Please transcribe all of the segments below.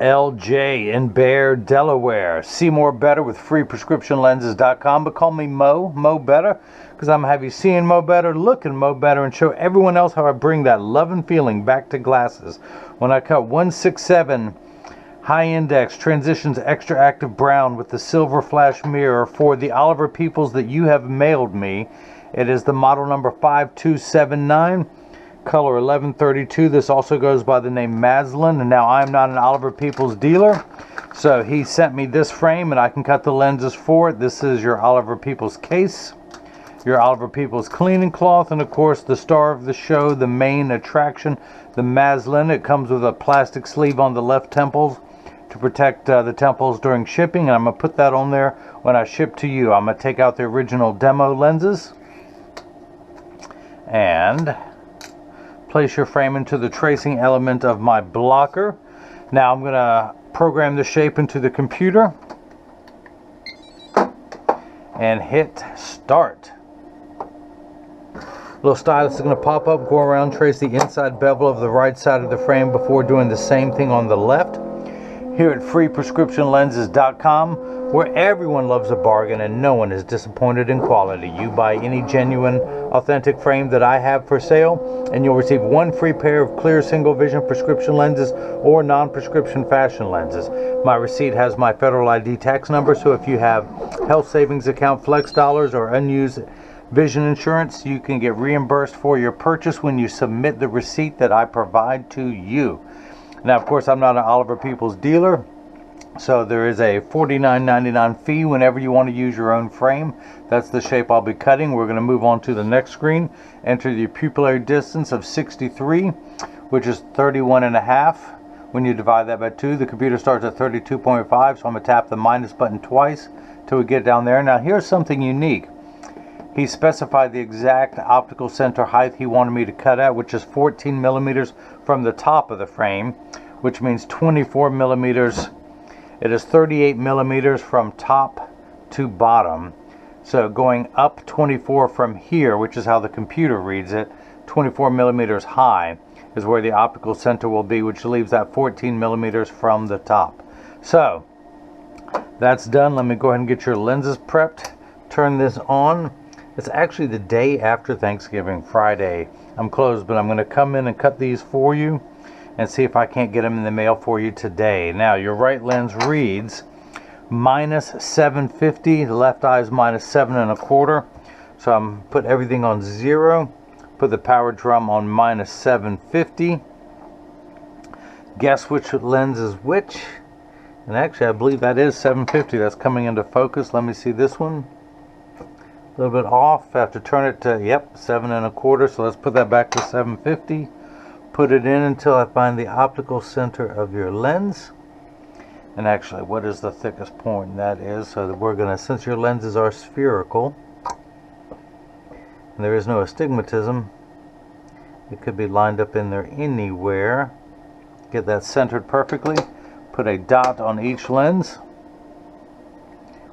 LJ in Bear, Delaware. See more better with freeprescriptionlenses.com, but call me Mo Better, because I'm going to have you seeing Mo Better, looking Mo Better, and show everyone else how I bring that love and feeling back to glasses. When I cut 167 high index transitions extra active brown with the silver flash mirror for the Oliver Peoples that you have mailed me. It is the model number 5279. Color 1132. This also goes by the name Maslan, and now I'm not an Oliver Peoples dealer, so he sent me this frame and I can cut the lenses for it. This is your Oliver Peoples case, your Oliver Peoples cleaning cloth, and of course the star of the show, the main attraction, the Maslan. It comes with a plastic sleeve on the left temples to protect the temples during shipping, and I'm going to put that on there when I ship to you. I'm going to take out the original demo lenses and place your frame into the tracing element of my blocker. Now I'm going to program the shape into the computer and hit start. Little stylus is going to pop up, go around, trace the inside bevel of the right side of the frame before doing the same thing on the left. Here at freeprescriptionlenses.com, where everyone loves a bargain and no one is disappointed in quality. You buy any genuine, authentic frame that I have for sale, and you'll receive one free pair of clear single vision prescription lenses or non-prescription fashion lenses. My receipt has my federal ID tax number, so if you have health savings account flex dollars or unused vision insurance, you can get reimbursed for your purchase when you submit the receipt that I provide to you. Now, of course, I'm not an Oliver Peoples dealer, so there is a $49.99 fee whenever you want to use your own frame. That's the shape I'll be cutting. We're going to move on to the next screen. Enter the pupillary distance of 63, which is 31.5. When you divide that by 2, the computer starts at 32.5, so I'm going to tap the minus button twice till we get down there. Now, here's something unique. He specified the exact optical center height he wanted me to cut at, which is 14 millimeters from the top of the frame, which means 24 millimeters. It is 38 millimeters from top to bottom. So going up 24 from here, which is how the computer reads it, 24 millimeters high is where the optical center will be, which leaves that 14 millimeters from the top. So that's done. Let me go ahead and get your lenses prepped. Turn this on. It's actually the day after Thanksgiving, Friday. I'm closed, but I'm going to come in and cut these for you and see if I can't get them in the mail for you today. Now, your right lens reads minus 750. The left eye is minus 7.25. So I'm put everything on 0. Put the power drum on minus 750. Guess which lens is which. And actually, I believe that is 750. That's coming into focus. Let me see this one. A little bit off. I have to turn it to, yep, 7.25. So let's put that back to 750. Put it in until I find the optical center of your lens. And actually, what is the thickest point? That is, so that we're going to, since your lenses are spherical, and there is no astigmatism, it could be lined up in there anywhere. Get that centered perfectly. Put a dot on each lens.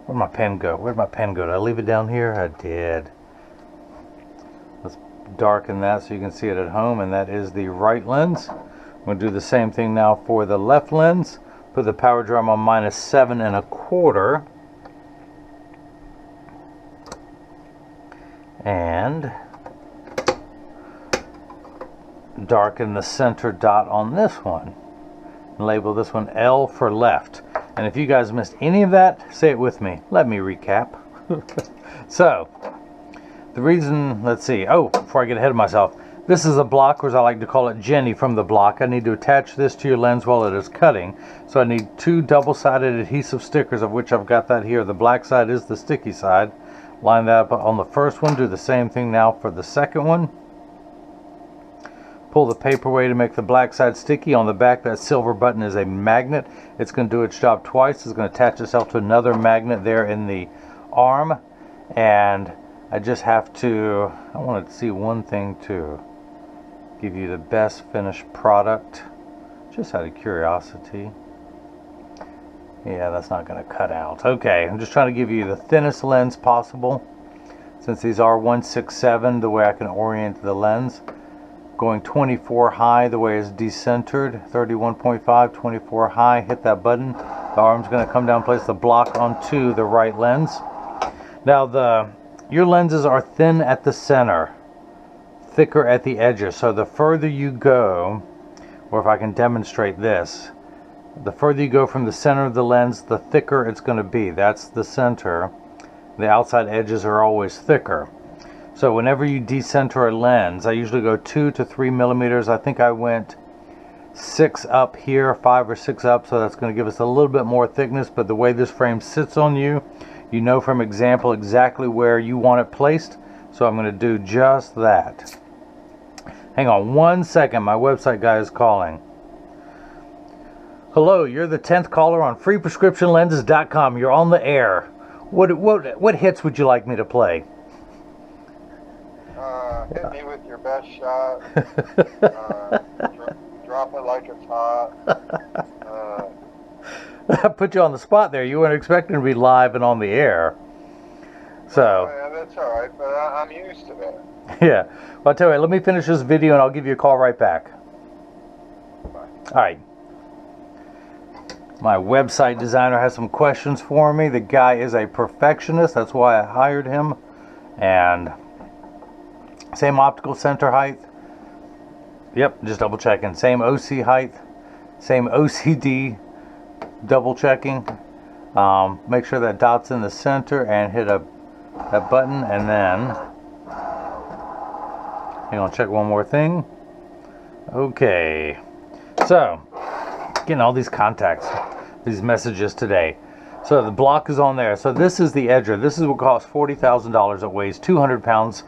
Where'd my pen go? Where'd my pen go? Did I leave it down here? I did. Let's darken that so you can see it at home, and that is the right lens. I'm going to do the same thing now for the left lens. Put the power drum on minus 7.25. And darken the center dot on this one. Label this one L for left. And if you guys missed any of that, say it with me. Let me recap. So, the reason, let's see. Oh, before I get ahead of myself, this is a block, or as I like to call it, Jenny from the block. I need to attach this to your lens while it is cutting. So I need 2 double-sided adhesive stickers, of which I've got that here. The black side is the sticky side. Line that up on the first one. Do the same thing now for the second one. Pull the paper away to make the black side sticky. On the back, that silver button is a magnet. It's going to do its job twice. It's going to attach itself to another magnet there in the arm. And I just have to, I want to see one thing to give you the best finished product. Just out of curiosity. Yeah, that's not going to cut out. Okay, I'm just trying to give you the thinnest lens possible. Since these are 167, the way I can orient the lens. going 24 high the way it's decentered, 31.5, 24 high. Hit that button. The arm's going to come down, place the block onto the right lens. Now your lenses are thin at the center, thicker at the edges. So the further you go, or if I can demonstrate this, the further you go from the center of the lens, the thicker it's going to be. That's the center. The outside edges are always thicker. So whenever you decenter a lens, I usually go 2 to 3 millimeters. I think I went 6 up here, 5 or 6 up, so that's going to give us a little bit more thickness. But the way this frame sits on you, you know from example exactly where you want it placed. So I'm going to do just that. Hang on 1 second, my website guy is calling. Hello, you're the 10th caller on freeprescriptionlenses.com. You're on the air. What hits would you like me to play? Hit me with your best shot. Drop it like it's hot. I put you on the spot there. You weren't expecting to be live and on the air. So. Yeah, that's all right, but I'm used to that. Yeah. Well, I'll tell you what, let me finish this video and I'll give you a call right back. Bye. All right. My website designer has some questions for me. The guy is a perfectionist. That's why I hired him. And same optical center height. Yep, just double checking. Same OC height. Same OCD. Double checking. Make sure that dot's in the center and hit that button, and then hang on, check one more thing. Okay. So, getting all these contacts, these messages today. So the block is on there. So this is the edger. This is what costs $40,000. It weighs 200 pounds.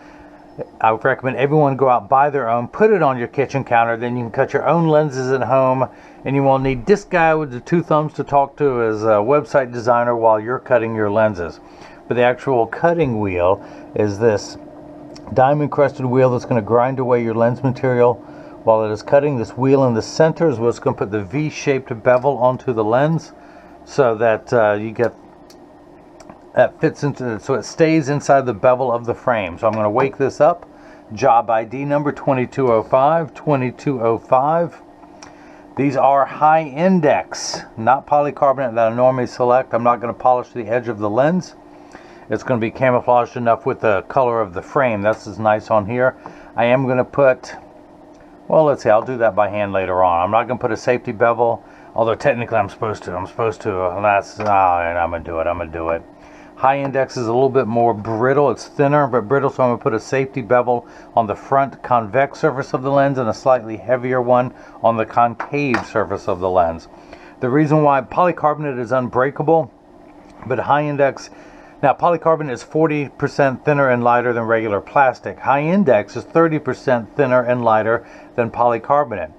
I would recommend everyone go out, buy their own, put it on your kitchen counter. Then you can cut your own lenses at home. And you will need this guy with the 2 thumbs to talk to as a website designer while you're cutting your lenses. But the actual cutting wheel is this diamond crusted wheel that's going to grind away your lens material while it is cutting. This wheel in the center is what's going to put the V-shaped bevel onto the lens, so that you get that fits into, so it stays inside the bevel of the frame. So I'm going to wake this up. Job ID number 2205, 2205. These are high index, not polycarbonate that I normally select. I'm not going to polish the edge of the lens. It's going to be camouflaged enough with the color of the frame. That's as nice on here. I am going to put, well, let's see, I'll do that by hand later on. I'm not going to put a safety bevel, although technically I'm supposed to. I'm going to do it. High index is a little bit more brittle. It's thinner but brittle, so I'm going to put a safety bevel on the front convex surface of the lens and a slightly heavier one on the concave surface of the lens. The reason why polycarbonate is unbreakable, but high index, now polycarbonate is 40% thinner and lighter than regular plastic. High index is 30% thinner and lighter than polycarbonate.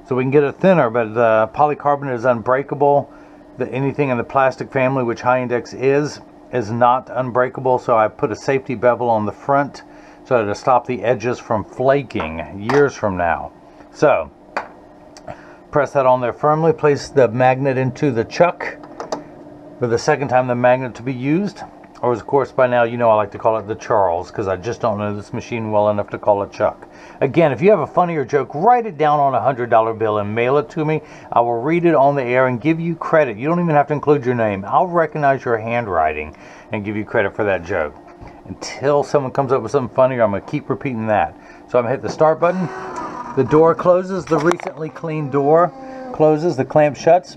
So we can get it thinner, but the polycarbonate is unbreakable. Anything in the plastic family, which high index is not unbreakable. So I put a safety bevel on the front so to stop the edges from flaking years from now. So press that on there firmly. Place the magnet into the chuck for the second time the magnet to be used. Or of course by now you know I like to call it the Charles, because I just don't know this machine well enough to call it Chuck. Again, if you have a funnier joke, write it down on a $100 bill and mail it to me. I will read it on the air and give you credit. You don't even have to include your name. I'll recognize your handwriting and give you credit for that joke. Until someone comes up with something funnier, I'm going to keep repeating that. So I'm going to hit the start button. The door closes. The recently cleaned door closes. The clamp shuts.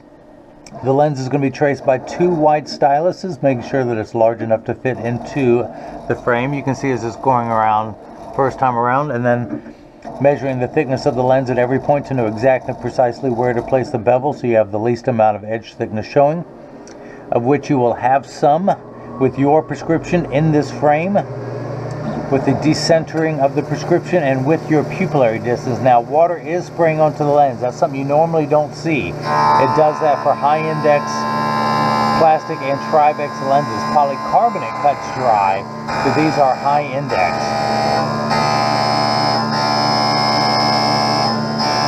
The lens is going to be traced by 2 white styluses, making sure that it's large enough to fit into the frame. You can see as it's going around first time around, and then measuring the thickness of the lens at every point to know exactly precisely where to place the bevel so you have the least amount of edge thickness showing, of which you will have some with your prescription in this frame, with the decentering of the prescription and with your pupillary distance. Now, water is spraying onto the lens. That's something you normally don't see. It does that for high index plastic and Trivex lenses. Polycarbonate cuts dry, but these are high index.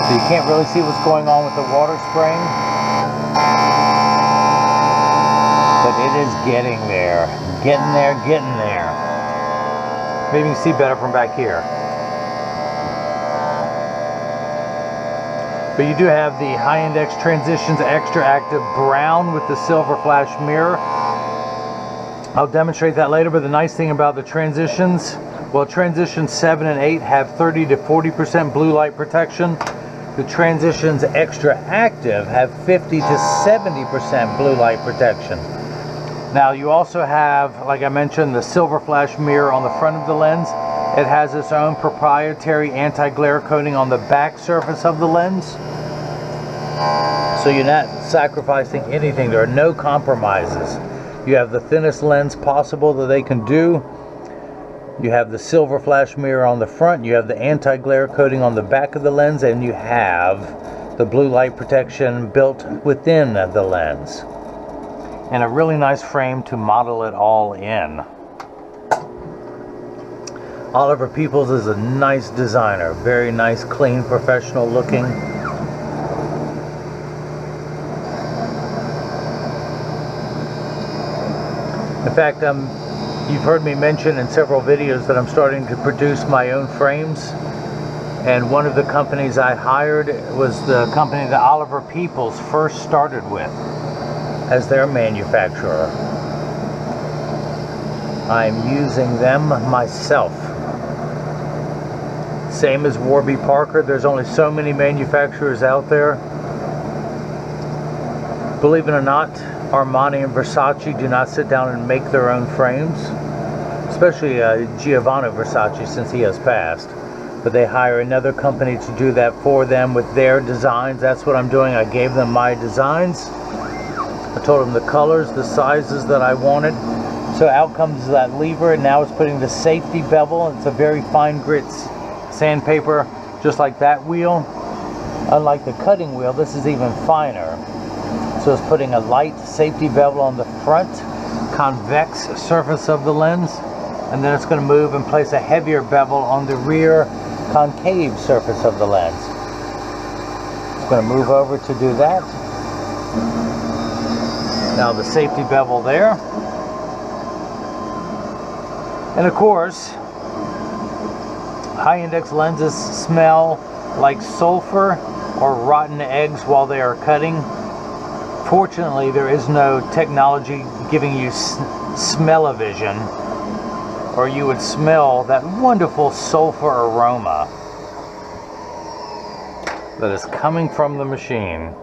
So you can't really see what's going on with the water spraying, but it is getting there. Getting there, getting there. Maybe you can see better from back here. But you do have the high-end X Transitions Extra Active Brown with the silver flash mirror. I'll demonstrate that later, but the nice thing about the Transitions, well, Transitions 7 and 8 have 30 to 40% blue light protection. The Transitions Extra Active have 50 to 70% blue light protection. Now you also have, like I mentioned, the silver flash mirror on the front of the lens. It has its own proprietary anti-glare coating on the back surface of the lens. So you're not sacrificing anything. There are no compromises. You have the thinnest lens possible that they can do. You have the silver flash mirror on the front. You have the anti-glare coating on the back of the lens. And you have the blue light protection built within the lens. And a really nice frame to model it all in. Oliver Peoples is a nice designer. Very nice, clean, professional looking. In fact, you've heard me mention in several videos that I'm starting to produce my own frames. And one of the companies I hired was the company that Oliver Peoples first started with as their manufacturer. I'm using them myself. Same as Warby Parker. There's only so many manufacturers out there. Believe it or not, Armani and Versace do not sit down and make their own frames, especially Giovanni Versace, since he has passed. But they hire another company to do that for them with their designs. That's what I'm doing. I gave them my designs. I told them the colors, the sizes that I wanted. So out comes that lever, and now it's putting the safety bevel. It's a very fine grit sandpaper, just like that wheel. Unlike the cutting wheel, this is even finer. So it's putting a light safety bevel on the front convex surface of the lens, and then it's going to move and place a heavier bevel on the rear concave surface of the lens. It's going to move over to do that. Now the safety bevel there. And of course, high index lenses smell like sulfur or rotten eggs while they are cutting. Fortunately, there is no technology giving you smell-o-vision, or you would smell that wonderful sulfur aroma that is coming from the machine.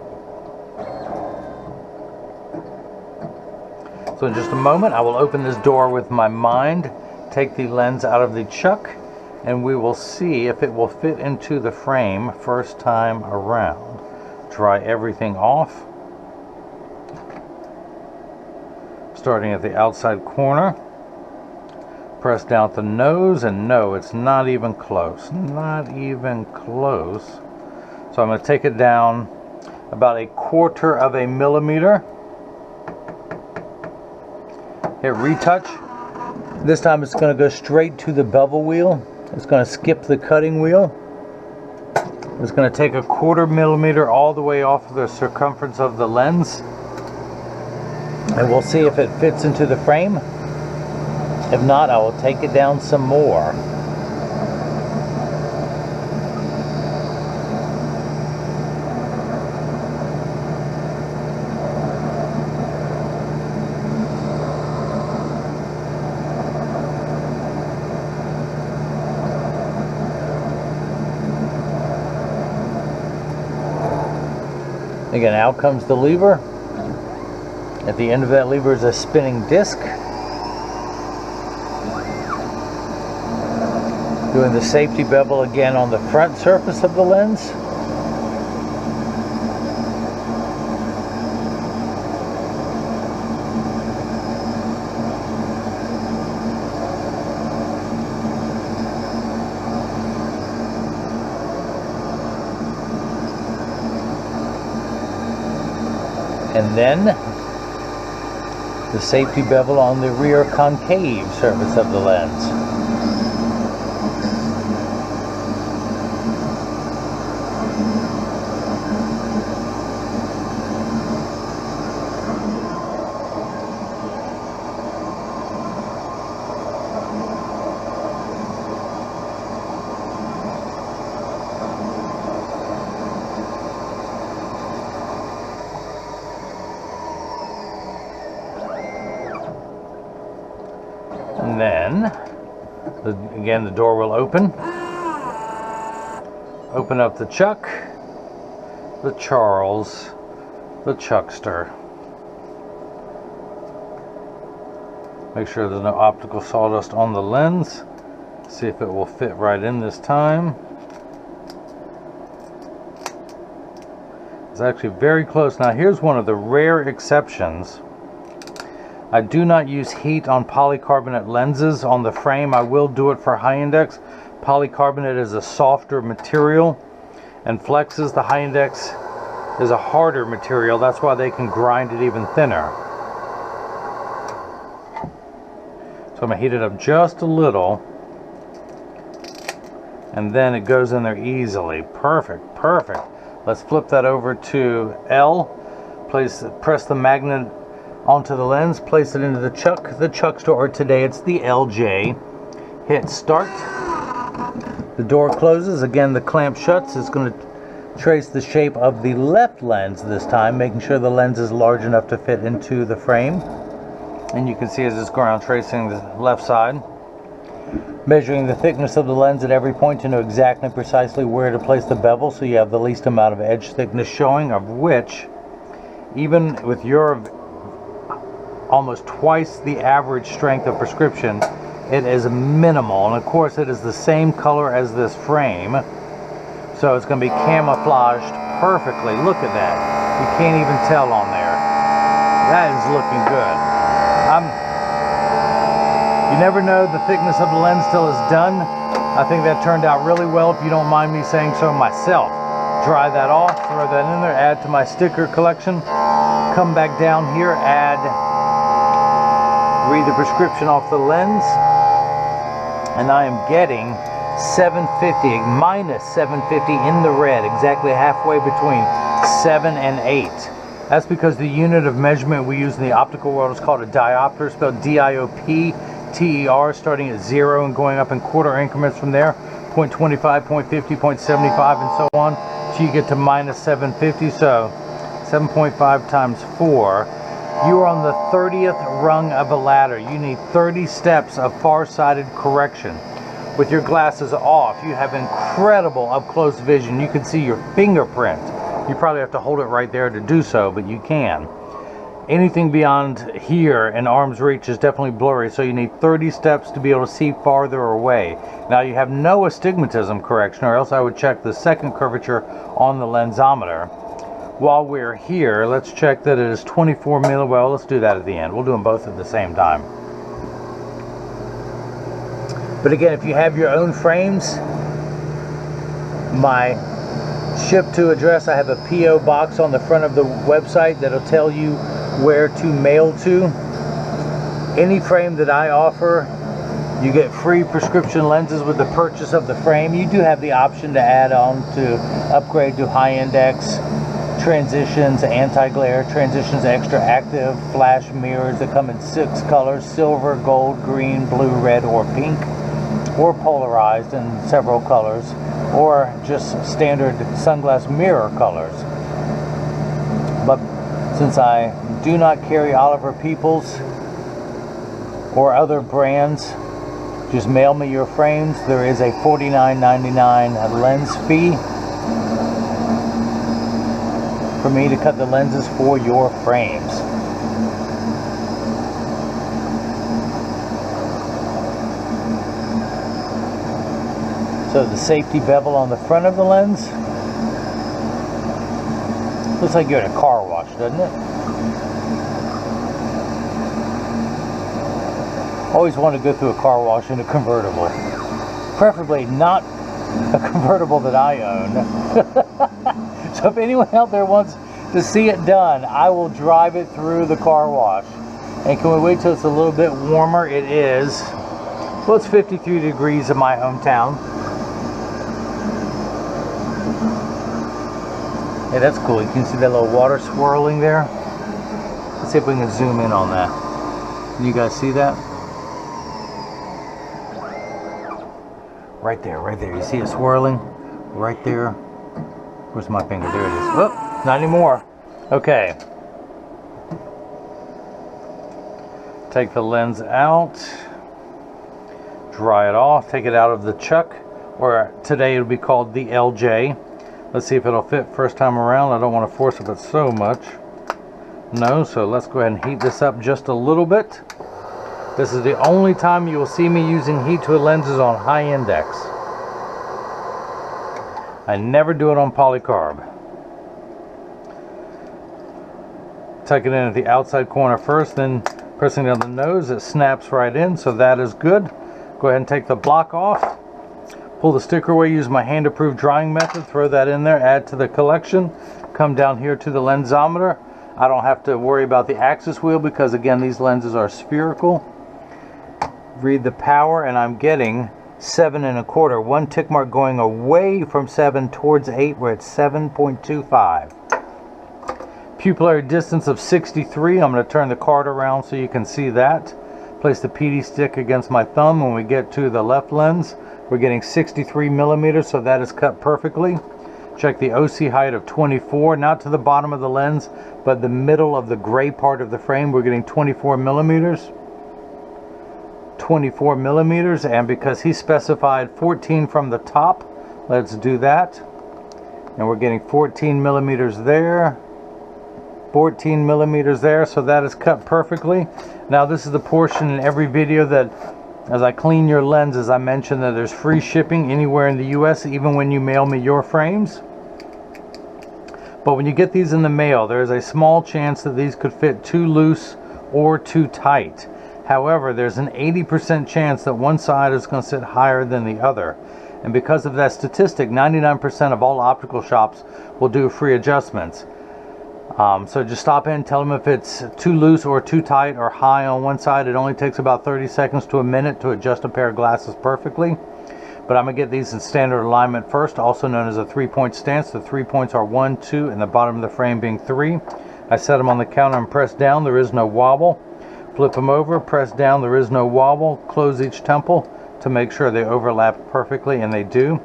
So in just a moment, I will open this door with my mind, take the lens out of the chuck, and we will see if it will fit into the frame first time around. Dry everything off. Starting at the outside corner. Press down at the nose, and no, it's not even close. Not even close. So I'm going to take it down about 1/4 of a millimeter. Hit retouch. This time it's going to go straight to the bevel wheel. It's going to skip the cutting wheel. It's going to take 1/4 millimeter all the way off the circumference of the lens. And we'll see if it fits into the frame. If not, I will take it down some more. Again, out comes the lever. At the end of that lever is a spinning disc. Doing the safety bevel again on the front surface of the lens. And then the safety bevel on the rear concave surface of the lens. And then, again, the door will open. Open up the Chuck, the Charles, the Chuckster. Make sure there's no optical sawdust on the lens. See if it will fit right in this time. It's actually very close. Now here's one of the rare exceptions. I do not use heat on polycarbonate lenses on the frame. I will do it for high index. Polycarbonate is a softer material and flexes. The high index is a harder material. That's why they can grind it even thinner. So I'm going to heat it up just a little. And then it goes in there easily. Perfect, perfect. Let's flip that over to L. Press the magnet onto the lens, place it into the Chuckster, or today it's the LJ. Hit start. The door closes. Again, the clamp shuts. It's going to trace the shape of the left lens this time, making sure the lens is large enough to fit into the frame. And you can see as it's going around tracing the left side. Measuring the thickness of the lens at every point to know exactly precisely where to place the bevel so you have the least amount of edge thickness showing, of which, even with your almost twice the average strength of prescription, it is minimal. And of course it is the same color as this frame, so it's going to be camouflaged perfectly. Look at that. You can't even tell on there. That is looking good. You never know the thickness of the lens till it's done. I think that turned out really well, if you don't mind me saying so myself. Dry that off, throw that in there, add to my sticker collection. Come back down here, read the prescription off the lens. And I am getting 750, minus 750 in the red, exactly halfway between 7 and 8. That's because the unit of measurement we use in the optical world is called a diopter, spelled D-I-O-P-T-E-R, starting at 0 and going up in quarter increments from there, 0.25, 0.50, 0.75, and so on, till you get to minus 750. So 7.5 times 4. You are on the 30th rung of a ladder. You need 30 steps of far-sighted correction. With your glasses off, you have incredible up-close vision. You can see your fingerprint. You probably have to hold it right there to do so, but you can. Anything beyond here in arm's reach is definitely blurry, so you need 30 steps to be able to see farther away. Now you have no astigmatism correction, or else I would check the second curvature on the lensometer. While we're here, let's check that it is 24 mm. Well, let's do that at the end. We'll do them both at the same time. But again, if you have your own frames, my ship to address, I have a P.O. box on the front of the website that'll tell you where to mail to. Any frame that I offer, you get free prescription lenses with the purchase of the frame. You do have the option to add on to upgrade to high index, transitions, anti-glare, transitions, XTRAactive, flash mirrors that come in 6 colors: silver, gold, green, blue, red, or pink, or polarized in several colors, or just standard sunglass mirror colors. But since I do not carry Oliver Peoples or other brands, just mail me your frames. There is a $49.99 lens fee for me to cut the lenses for your frames. So the safety bevel on the front of the lens looks like you're in a car wash, doesn't it? Always want to go through a car wash in a convertible. Preferably not a convertible that I own. So if anyone out there wants to see it done, I will drive it through the car wash. And can we wait till it's a little bit warmer? It is. Well, it's 53 degrees in my hometown. Hey, that's cool. You can see that little water swirling there. Let's see if we can zoom in on that. Can you guys see that? Right there, right there. You see it swirling? Right there. Where's my finger? There it is. Oh, not anymore. Okay. Take the lens out. Dry it off, take it out of the chuck, or today it'll be called the LJ. Let's see if it'll fit first time around. I don't want to force it so much. No, so let's go ahead and heat this up just a little bit. This is the only time you will see me using heat tool lenses on high index. I never do it on polycarb. Tuck it in at the outside corner first, then pressing down the nose, it snaps right in, so that is good. Go ahead and take the block off. Pull the sticker away, use my hand-approved drying method, throw that in there, add to the collection. Come down here to the lensometer. I don't have to worry about the axis wheel because, again, these lenses are spherical. Read the power, and I'm getting 7 1/4. One tick mark going away from 7 towards 8. We're at 7.25. Pupillary distance of 63. I'm going to turn the card around so you can see that. Place the PD stick against my thumb. When we get to the left lens, we're getting 63 millimeters, so that is cut perfectly. Check the OC height of 24, not to the bottom of the lens, but the middle of the gray part of the frame. We're getting 24 millimeters. 24 millimeters, and because he specified 14 from the top, let's do that. And we're getting 14 millimeters there. 14 millimeters there, so that is cut perfectly. Now this is the portion in every video that, as I clean your lenses, I mentioned that there's free shipping anywhere in the US, even when you mail me your frames. But when you get these in the mail, there's a small chance that these could fit too loose or too tight. However, there's an 80% chance that one side is going to sit higher than the other. And because of that statistic, 99% of all optical shops will do free adjustments. So just stop in, tell them if it's too loose or too tight or high on one side. It only takes about 30 seconds to a minute to adjust a pair of glasses perfectly. But I'm going to get these in standard alignment first, also known as a 3-point stance. The 3 points are 1, 2, and the bottom of the frame being 3. I set them on the counter and press down. There is no wobble. Flip them over, press down. There is no wobble. Close each temple to make sure they overlap perfectly, and they do.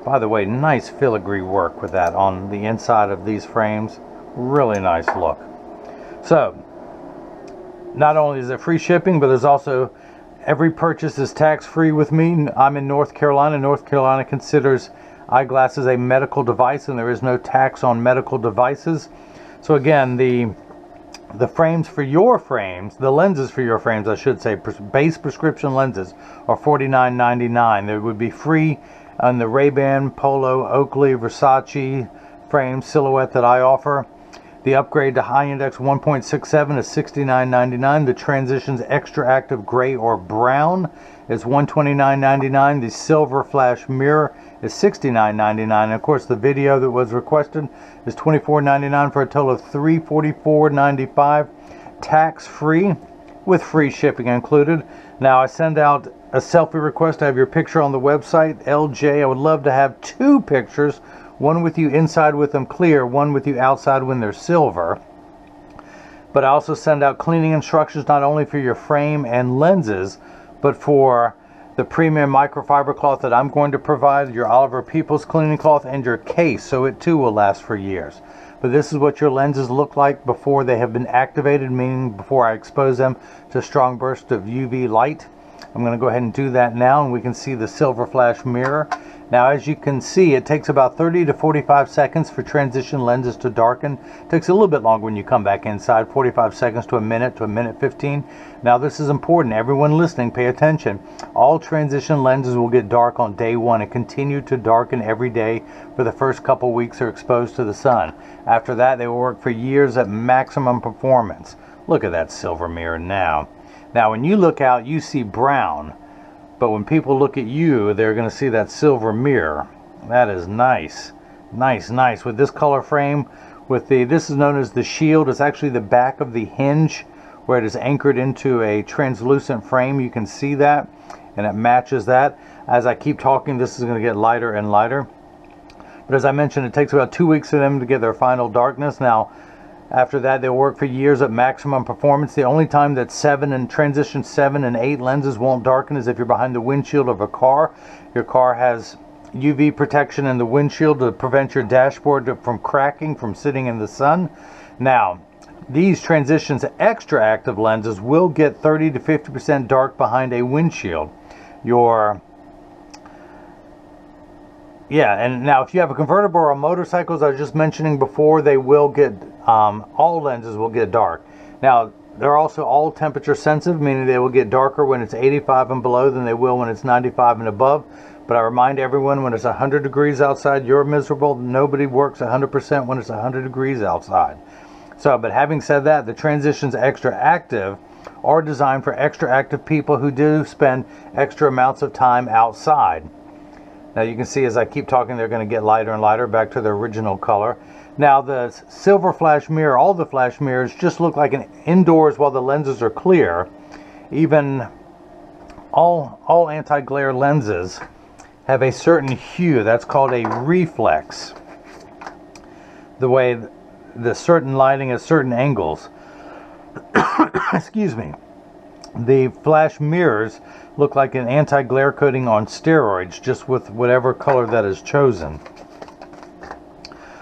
By the way, nice filigree work with that on the inside of these frames. Really nice look. So not only is it free shipping, but there's also every purchase is tax-free with me. I'm in North Carolina. North Carolina considers eyeglasses a medical device, and there is no tax on medical devices. So again, the frames for your frames, the lenses for your frames, I should say, base prescription lenses are $49.99. They would be free on the Ray-Ban, Polo, Oakley, Versace frame silhouette that I offer. The upgrade to high index 1.67 is $69.99. The transitions XTRAactive gray or brown is $129.99. The silver flash mirror is $69.99. And of course, the video that was requested is $24.99 for a total of $344.95, tax free with free shipping included. Now I send out a selfie request. I have your picture on the website, LJ. I would love to have 2 pictures. One with you inside with them clear, one with you outside when they're silver. But I also send out cleaning instructions not only for your frame and lenses, but for the premium microfiber cloth that I'm going to provide, your Oliver Peoples cleaning cloth, and your case, so it too will last for years. But this is what your lenses look like before they have been activated, meaning before I expose them to a strong burst of UV light. I'm going to go ahead and do that now, and we can see the silver flash mirror. Now, as you can see, it takes about 30 to 45 seconds for transition lenses to darken. It takes a little bit longer when you come back inside, 45 seconds to a minute 15. Now, this is important. Everyone listening, pay attention. All transition lenses will get dark on day 1 and continue to darken every day for the first couple weeks they're exposed to the sun. After that, they will work for years at maximum performance. Look at that silver mirror now. Now, when you look out, you see brown. But when people look at you, they're going to see that silver mirror. That is nice. Nice, nice. With this color frame, with this is known as the shield. It's actually the back of the hinge where it is anchored into a translucent frame. You can see that, and it matches that. As I keep talking, this is going to get lighter and lighter. But as I mentioned, it takes about 2 weeks for them to get their final darkness. Now, after that, they'll work for years at maximum performance. The only time that transition 7 and 8 lenses won't darken is if you're behind the windshield of a car. Your car has UV protection in the windshield to prevent your dashboard from cracking from sitting in the sun. Now, these transitions XTRAactive lenses will get 30 to 50% dark behind a windshield. your... Yeah, and now if you have a convertible or a motorcycle, as I was just mentioning before, they will get, all lenses will get dark. Now, they're also all temperature sensitive, meaning they will get darker when it's 85 and below than they will when it's 95 and above. But I remind everyone, when it's 100 degrees outside, you're miserable. Nobody works 100% when it's 100 degrees outside. So, but having said that, the Transitions Extra Active are designed for extra active people who do spend extra amounts of time outside. Now you can see as I keep talking, they're going to get lighter and lighter back to their original color. Now the silver flash mirror, all the flash mirrors just look like an indoors while the lenses are clear. Even all anti-glare lenses have a certain hue that's called a reflex. The way the certain lighting at certain angles. Excuse me. The flash mirrors look like an anti-glare coating on steroids, just with whatever color that is chosen.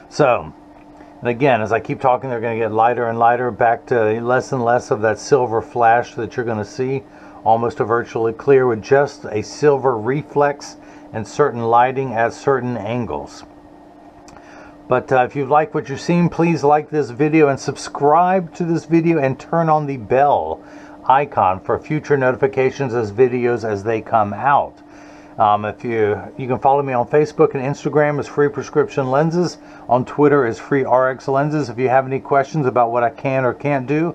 So, and again, as I keep talking, they're going to get lighter and lighter, back to less and less of that silver flash that you're going to see, almost a virtually clear with just a silver reflex and certain lighting at certain angles. But if you like what you've seen, please like this video and subscribe to this video and turn on the bell icon for future notifications as videos as they come out. If you can follow me on Facebook and Instagram as Free Prescription Lenses. On Twitter is Free RX Lenses. If you have any questions about what I can or can't do,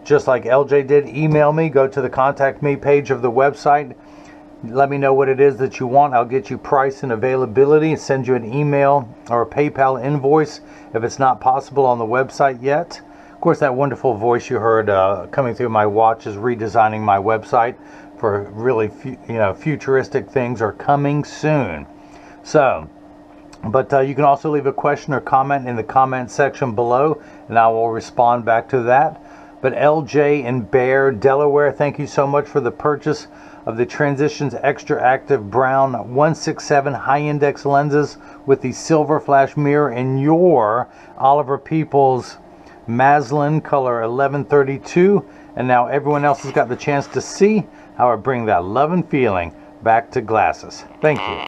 just like LJ did, email me. Go to the Contact Me page of the website. Let me know what it is that you want. I'll get you price and availability, send you an email or a PayPal invoice if it's not possible on the website yet. Of course, that wonderful voice you heard coming through my watch is redesigning my website for really, futuristic things are coming soon. So, but you can also leave a question or comment in the comment section below, and I will respond back to that. But LJ in Bear, Delaware, thank you so much for the purchase of the Transitions Extra Active Brown 167 high index lenses with the silver flash mirror in your Oliver Peoples Maslan color 1132. And now everyone else has got the chance to see how I bring that love and feeling back to glasses. Thank you.